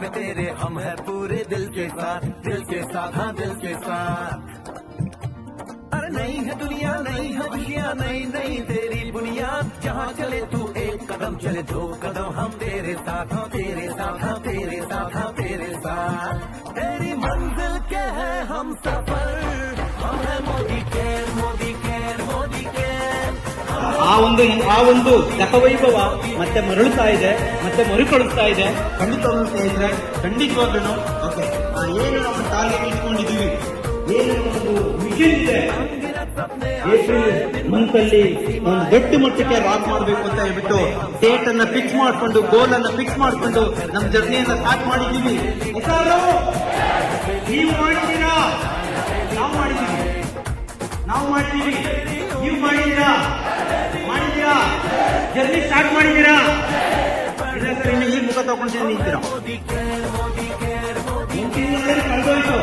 में तेरे हम है पूरे दिल के साथ, हाँ दिल के साथ। अरे नहीं है दुनिया, नहीं है खुशियाँ, नहीं नहीं तेरी बुनियाद, जहाँ चले तू एक कदम चले दो कदम हम तेरे साथ, हाँ तेरे साथ, हाँ तेरे साथ, हाँ तेरे साथ। तेरी मंजिल के है हम सफर, हम है Modi care, Modi care, Modi care. ಆ ಒಂದು ಗತವೈಭವ ಮತ್ತೆ ಮರಳುತ್ತಾ ಇದೆ, ಮತ್ತೆ ಮರುಕಳಿಸ್ತಾ ಇದೆ. ಖಂಡಿತವಾಗ್ಲೂ ಸ್ನೇಹಿತರೆ, ಖಂಡಿತವಾಗ್ಲೂ ಓಕೆ ಏನು ನಮ್ಮ ಟಾರ್ಗೆಟ್ ಇಟ್ಕೊಂಡಿದ್ದೀವಿ, ಏನು ಒಂದು ವಿಷನ್ ಇದೆ, ಏಪ್ರಿಲ್ ಮಂತ್ ಅಲ್ಲಿ ಒಂದು ದೊಡ್ಡ ಮಟ್ಟಕ್ಕೆ ರಾಕ್ ಮಾಡಬೇಕು ಅಂತ ಹೇಳ್ಬಿಟ್ಟು ಡೇಟ್ ಅನ್ನ ಫಿಕ್ಸ್ ಮಾಡ್ಕೊಂಡು, ಗೋಲ್ ಅನ್ನ ಫಿಕ್ಸ್ ಮಾಡ್ಕೊಂಡು ನಮ್ಮ ಜರ್ನಿಯನ್ನ ಸ್ಟಾರ್ಟ್ ಮಾಡಿದ್ದೀವಿ. ನೀವು ಮಾಡಿದ್ದೀರಾ, ನಾವು ಮಾಡಿದ್ದೀವಿ, ನೀವು ಮಾಡಿದ್ದೀರಾ, ಜರ್ನಿ ಸ್ಟಾರ್ಟ್ ಮಾಡಿದ್ದೀರಾ. ಈ ಮುಖ ತಗೊಂಡು ನಿಂತೀರಾ, ಕಳೆದೋಯ್ತು.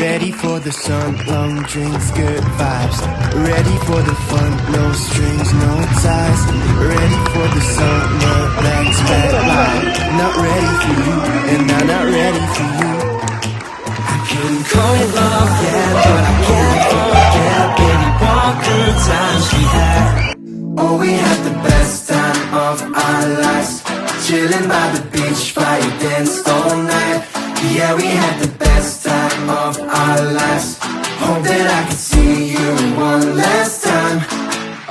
Ready for the sun, long drinks, good vibes. Ready for the fun, no strings, no ties. Ready for the summer, legs red light. Not ready for you, and I'm not ready for you. I couldn't call it love yet, but I can't forget any more good times we had. Oh, we had the best time of our lives, chilling by the beach, fire danced all night. Yeah, we had the best time of our lives. Hope that I can see you one last time.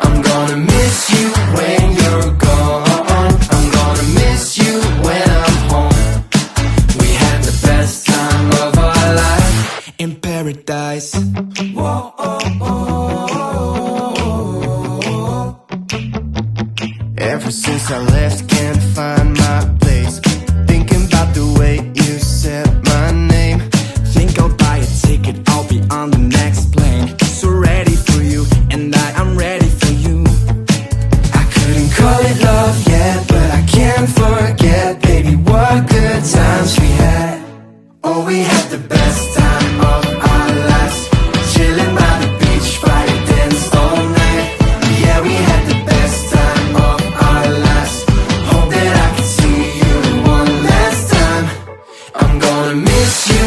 I'm gonna miss you when you're gone. I'm gonna miss you when I'm home. We had the best time of our life in paradise. Whoa, oh, oh. Ever since I left, can't find my place. Thinking about the way you said my name. Think I'll buy a ticket, I'll be on the next plane. So ready for you, and I'm ready for you. I couldn't call it love yet, but I can't forget, baby, what good times we had. Oh, we had the best time of our lives, chilling by the beach, fire danced all night. Yeah, we had the best time of our lives. Hope that I can see you one last time. I'm gonna miss you